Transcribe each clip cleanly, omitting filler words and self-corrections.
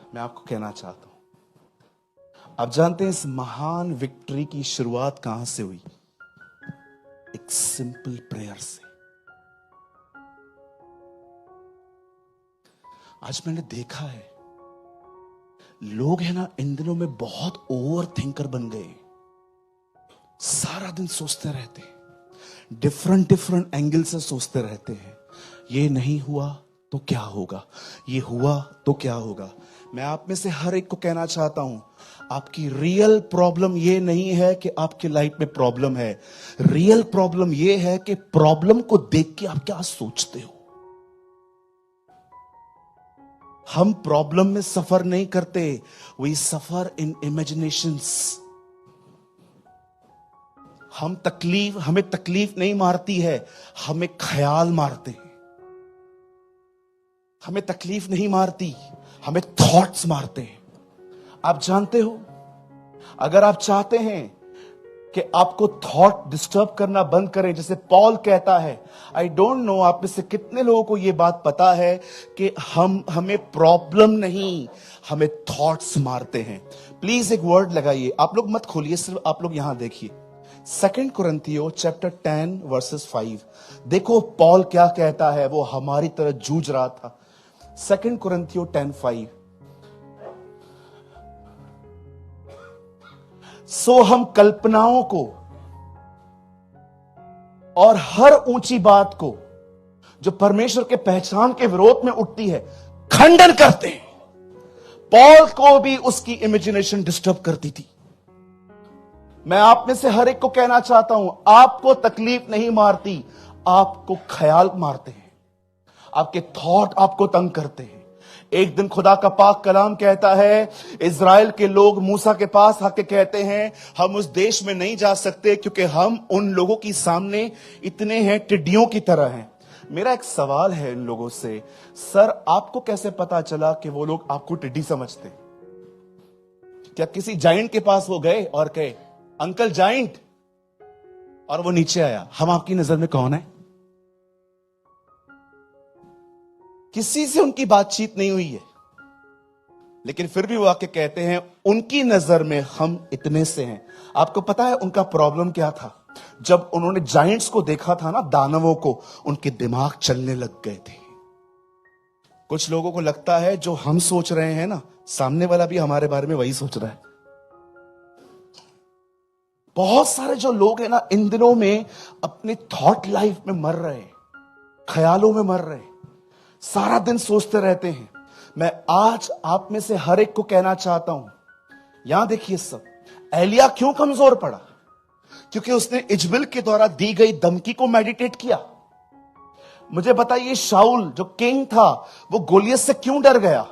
मैं आपको कहना चाहता हूं, आप जानते हैं इस महान विक्ट्री की शुरुआत कहां से हुई? एक सिंपल प्रेयर से। आज मैंने देखा है लोग है ना इन दिनों में बहुत ओवर थिंकर बन गए। सारा दिन सोचते रहते हैं, डिफरेंट एंगल से सोचते रहते हैं। ये नहीं हुआ तो क्या होगा, ये हुआ तो क्या होगा। मैं आप में से हर एक को कहना चाहता हूं, आपकी रियल प्रॉब्लम ये नहीं है कि आपकी लाइफ में प्रॉब्लम है। रियल प्रॉब्लम ये है कि प्रॉब्लम को देख के आप क्या सोचते हो। हम प्रॉब्लम में सफर नहीं करते, वी सफर इन इमेजिनेशंस। हमें तकलीफ नहीं मारती है, हमें ख्याल मारते हैं। हमें तकलीफ नहीं मारती, हमें थॉट्स मारते हैं। आप जानते हो, अगर आप चाहते हैं कि आपको थॉट डिस्टर्ब करना बंद करें, जैसे पॉल कहता है, आई डोंट नो आप में से कितने लोगों को यह बात पता है कि हमें प्रॉब्लम नहीं, हमें थॉट्स मारते हैं। प्लीज एक वर्ड लगाइए, आप लोग मत खोलिए, सिर्फ आप लोग यहां देखिए। 2 कुरिन्थियों चैप्टर 10 वर्सेस 5। देखो पॉल क्या कहता है, वो हमारी तरह जूझ रहा था। 2 कुरिन्थियों 10:5। सो हम कल्पनाओं को और हर ऊंची बात को जो परमेश्वर के पहचान के विरोध में उठती है खंडन करते हैं। पॉल को भी उसकी इमेजिनेशन डिस्टर्ब करती थी। मैं आप में से हर एक को कहना चाहता हूं, आपको तकलीफ नहीं मारती, आपको ख्याल मारते हैं, आपके थॉट आपको तंग करते हैं। एक दिन खुदा का पाक कलाम कहता है, इज़राइल के लोग मूसा के पास आके कहते हैं, हम उस देश में नहीं जा सकते क्योंकि हम उन लोगों की सामने इतने हैं, टिड्डियों की तरह हैं। मेरा एक सवाल है इन लोगों से, सर आपको कैसे पता चला कि वो लोग आपको टिड्डी समझते? क्या किसी जाइंट के पास वो गए और कहे अंकल जाइंट, और वो नीचे आया, हम आपकी नजर में कौन है? किसी से उनकी बातचीत नहीं हुई है, लेकिन फिर भी वो आके कहते हैं उनकी नजर में हम इतने से हैं। आपको पता है उनका प्रॉब्लम क्या था? जब उन्होंने जाइंट्स को देखा था ना, दानवों को, उनके दिमाग चलने लग गए थे। कुछ लोगों को लगता है जो हम सोच रहे हैं ना, सामने वाला भी हमारे बारे में वही सोच रहा है। बहुत सारे जो लोग हैं ना इन दिनों में अपने थॉट लाइफ में मर रहे हैं, ख्यालों में मर रहे हैं, सारा दिन सोचते रहते हैं। मैं आज आप में से हर एक को कहना चाहता हूं, यहां देखिए सब, एलिया क्यों कमजोर पड़ा? क्योंकि उसने इजबेल के द्वारा दी गई धमकी को मेडिटेट किया। मुझे बताइए शाऊल जो किंग था वो गोलियत से क्यों डर गया?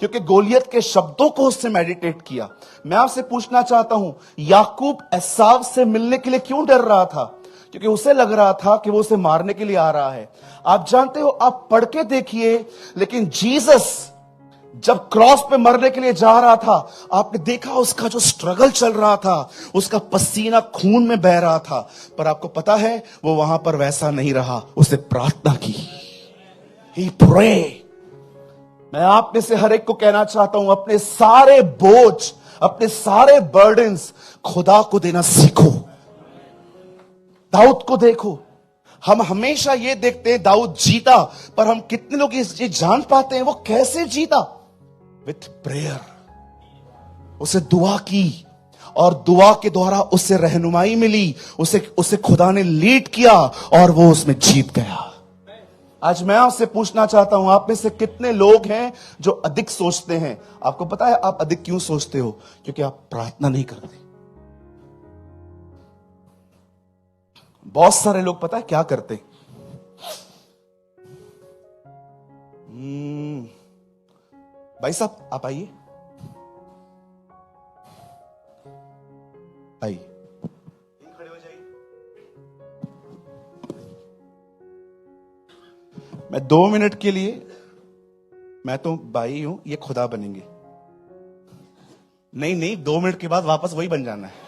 क्योंकि गोलियत के शब्दों को उसने मेडिटेट किया। मैं आपसे पूछना चाहता हूं, याकूब एसाव से मिलने के लिए क्यों डर रहा था? क्योंकि उसे लग रहा था कि वो उसे मारने के लिए आ रहा है। आप जानते हो, आप पढ़ के देखिए, लेकिन जीसस जब क्रॉस पे मरने के लिए जा रहा था, आपने देखा उसका जो स्ट्रगल चल रहा था, उसका पसीना खून में बह रहा था। पर आपको पता है वो वहां पर वैसा नहीं रहा, उसने प्रार्थना की। He prayed। मैं आप में से हर एक को कहना चाहता हूं, अपने सारे बोझ, अपने सारे बर्डन्स खुदा को देना सीखो। दाऊद को देखो, हम हमेशा ये देखते हैं दाऊद जीता, पर हम कितने लोग ये जान पाते हैं वो कैसे जीता? With prayer. उसे दुआ की और दुआ के द्वारा उसे रहनुमाई मिली, उसे खुदा ने लीड किया और वो उसमें जीत गया। आज मैं आपसे पूछना चाहता हूं, आप में से कितने लोग हैं जो अधिक सोचते हैं? आपको पता है आप अधिक क्यों सोचते हो? क्योंकि आप प्रार्थना नहीं करते। बहुत सारे लोग पता है क्या करते? भाई साहब आप आइए, आइए, खड़े हो जाइए। मैं 2 मिनट के लिए, मैं तो भाई हूं, ये खुदा बनेंगे। नहीं 2 मिनट के बाद वापस वही बन जाना है।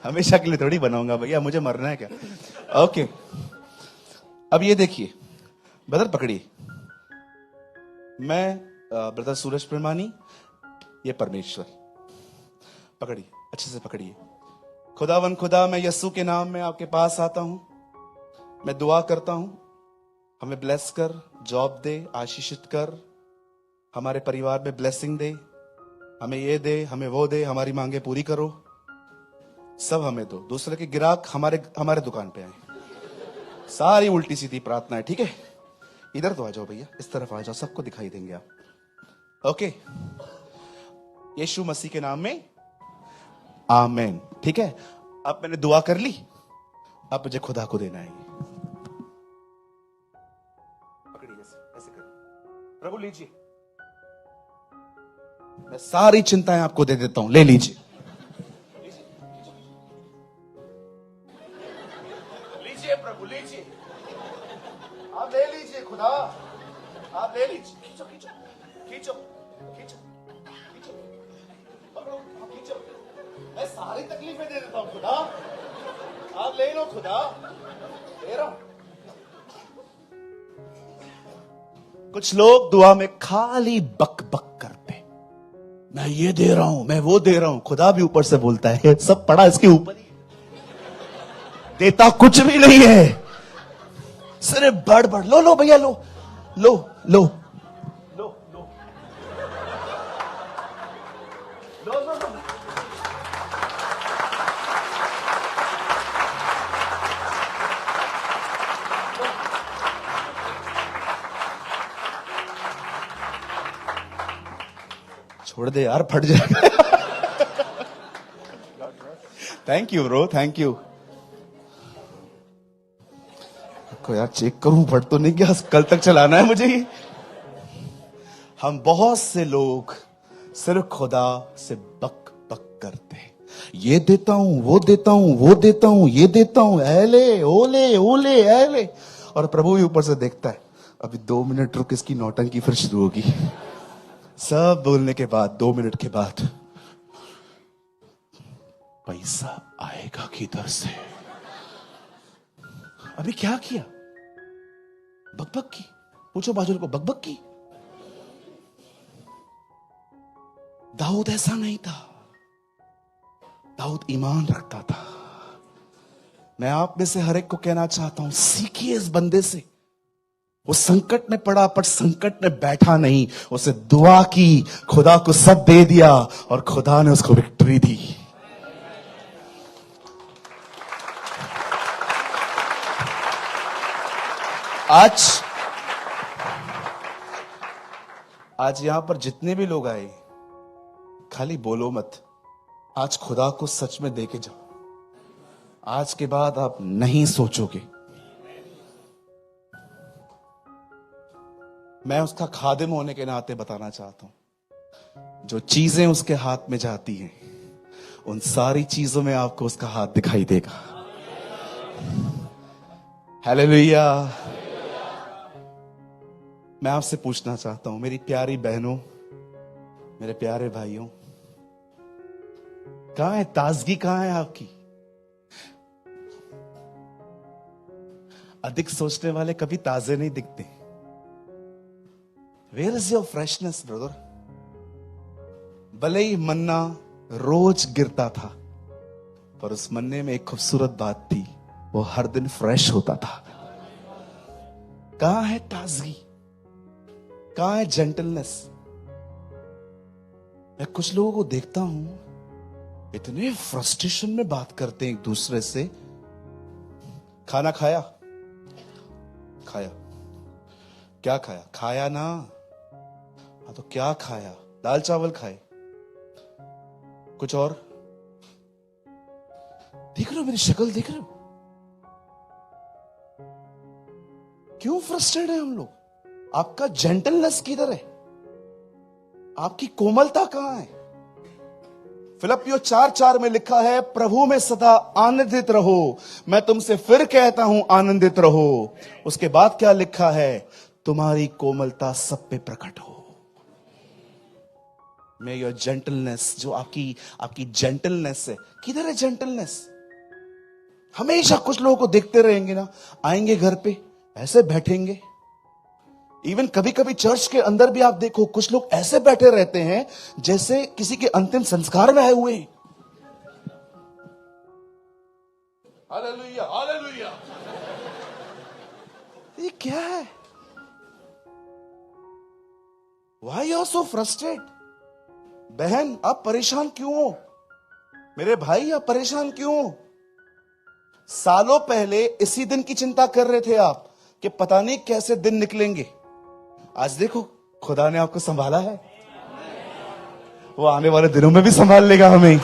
हमेशा के लिए थोड़ी बनाऊंगा भैया, मुझे मरना है क्या? ओके, अब ये देखिए, बदल पकड़िए। मैं ब्रदर सूरज प्रेमानी, ये परमेश्वर। पकड़िए, अच्छे से पकड़िए। खुदावन खुदा, मैं यस्सु के नाम में आपके पास आता हूं। मैं दुआ करता हूं, हमें ब्लेस कर, जॉब दे, आशीषित कर, हमारे परिवार में ब्लेसिंग दे, हमें ये दे, हमें वो दे, हमारी मांगे पूरी करो, सब हमें दो। दूसरे के ग्राहक हमारे दुकान पे आए। सारी उल्टी सीधी प्रार्थना है, ठीक है? इधर तो आ जाओ भैया, इस तरफ आ जाओ, सबको दिखाई देंगे आप। ओके, यीशु मसीह के नाम में आमेन। ठीक है, अब मैंने दुआ कर ली, अब मुझे खुदा को देना है। पकड़िए, ऐसे कर, प्रभु लीजिए, मैं सारी चिंताएं आपको दे देता हूं, ले लीजिए। लीजिए प्रभु, लीजिए, आप ले लीजिए खुदा, आप ले लीजिए। खींचो खींचो खींचो खींचो खींचो, पकड़ो, खींचो। मैं सारी तकलीफें दे देता हूं खुदा, आप ले लो खुदा, दे रहा हूं। कुछ लोग दुआ में खाली बक बक करते, मैं ये दे रहा हूं, मैं वो दे रहा हूं। खुदा भी ऊपर से बोलता है, सब पड़ा इसके ऊपर ही, देता कुछ भी नहीं है, सिर्फ बढ़ बढ़। लो लो भैया, लो लो लो लो लो लो लो लो। छोड़ दे यार, फट जाएगा। Thank you bro, thank you. को यार चेक करूं, फट तो नहीं गया? कल तक चलाना है मुझे ये। हम बहुत से लोग सिर्फ खुदा से बक बक करते हैं, ये देता हूं, वो देता हूं, वो देता हूं, ये देता हूं, ऐले ओले ओले ऐले। और प्रभु भी ऊपर से देखता है, अभी 2 मिनट रुक, इसकी नौटंकी फिर शुरू होगी। सब बोलने के बाद 2 मिनट के बाद पैसा आएगा किधर से? अभी क्या किया? बकबक की। पूछो बाजू को, बकबक की। दाऊद ऐसा नहीं था, दाऊद ईमान रखता था। मैं आप में से हर एक को कहना चाहता हूं, सीखिए इस बंदे से। वो संकट में पड़ा पर संकट में बैठा नहीं, उसे दुआ की, खुदा को सब दे दिया और खुदा ने उसको विक्ट्री दी। आज यहां पर जितने भी लोग आए, खाली बोलो मत, आज खुदा को सच में देके जाओ। आज के बाद आप नहीं सोचोगे। मैं उसका खादिम होने के नाते बताना चाहता हूं, जो चीजें उसके हाथ में जाती हैं, उन सारी चीजों में आपको उसका हाथ दिखाई देगा। हालेलुया। मैं आपसे पूछना चाहता हूं, मेरी प्यारी बहनों, मेरे प्यारे भाइयों, कहां है ताजगी? कहां है आपकी? अधिक सोचने वाले कभी ताजे नहीं दिखते। Where is your freshness brother? भले ही मन्ना रोज गिरता था, पर उस मन्ने में एक खूबसूरत बात थी, वो हर दिन फ्रेश होता था। कहां है ताजगी? कहां है जेंटलनेस? मैं कुछ लोगों को देखता हूं, इतने फ्रस्ट्रेशन में बात करते हैं एक दूसरे से। खाना खाया? खाया। क्या खाया? खाया ना? हाँ, तो क्या खाया? दाल चावल खाए? कुछ और? देख रहे हो मेरी शक्ल? देख रहे हो क्यों फ्रस्ट्रेटेड है हम लोग? आपका जेंटलनेस किधर है? आपकी कोमलता कहां है? फिलिप्पियों 4:4 में लिखा है, प्रभु में सदा आनंदित रहो। मैं तुमसे फिर कहता हूं, आनंदित रहो। उसके बाद क्या लिखा है? तुम्हारी कोमलता सब पे प्रकट हो। मे योर जेंटलनेस, जो आपकी जेंटलनेस है, किधर है जेंटलनेस? हमेशा कुछ लोगों को देखते रहेंगे ना, आएंगे घर पे, ऐसे बैठेंगे, इवन कभी कभी चर्च के अंदर भी आप देखो, कुछ लोग ऐसे बैठे रहते हैं जैसे किसी के अंतिम संस्कार में आए हुए हैं। Hallelujah, hallelujah. ये क्या है? Why you are so frustrated? बहन, आप परेशान क्यों हो? मेरे भाई, आप परेशान क्यों हो? सालों पहले इसी दिन की चिंता कर रहे थे आप कि पता नहीं कैसे दिन निकलेंगे। आज देखो, खुदा ने आपको संभाला है, वो आने वाले दिनों में भी संभाल लेगा हमें।